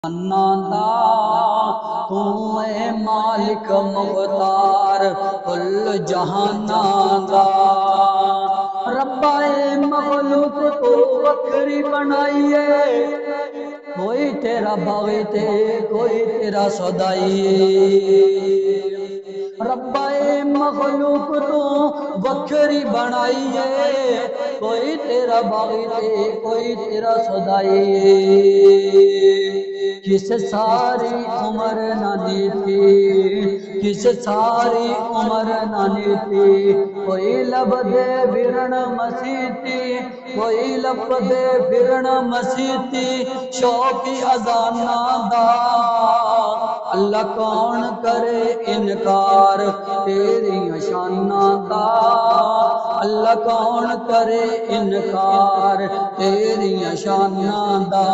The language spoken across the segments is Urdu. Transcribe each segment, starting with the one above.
ناندا تو اے مالک مختار کل جہاناں دا ربا اے مخلوق تو وکری بنائیے کوئی تیرا باغی تے کوئی تیرا صدائی ربا اے مخلوق تو وکری بنائیے کوئی تیرا باغی تے کوئی تیرا صدائی کس ساری عمر نانی تھی کس ساری عمر نانی تھی کوئی لب دے پھرن مسیتی کوئی لب دے پھرن مسیتی شوقی اذاناں دا اللہ کون کرے انکار تیری شاناں دا اللہ کون کرے انکار تیری شاناں دا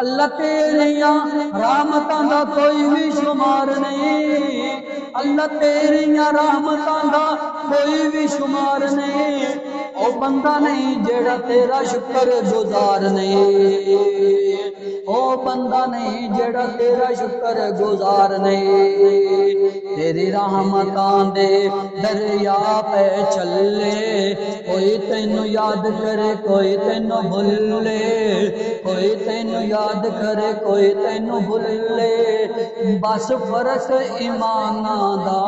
اللہ تیریاں رحمتاں دا کوئی بھی شمار نہیں اللہ تیریاں رحمتاں دا کوئی بھی شمار نہیں او بندہ نہیں جیڑا تیرا شکر گزار نہیں او بندہ نہیں جیڑا تیرا شکر گزار نہیں تیری رحمتاں دے دریا پہ چلے کوئی تینو یاد کرے کوئی تینو بھولے کوئی تینو یاد کرے کوئی تینو بھولے بس فرق ایماناں دا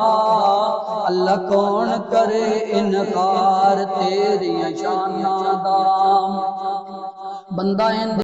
اللہ کون کرے انکار تیری شاناں دا بندہ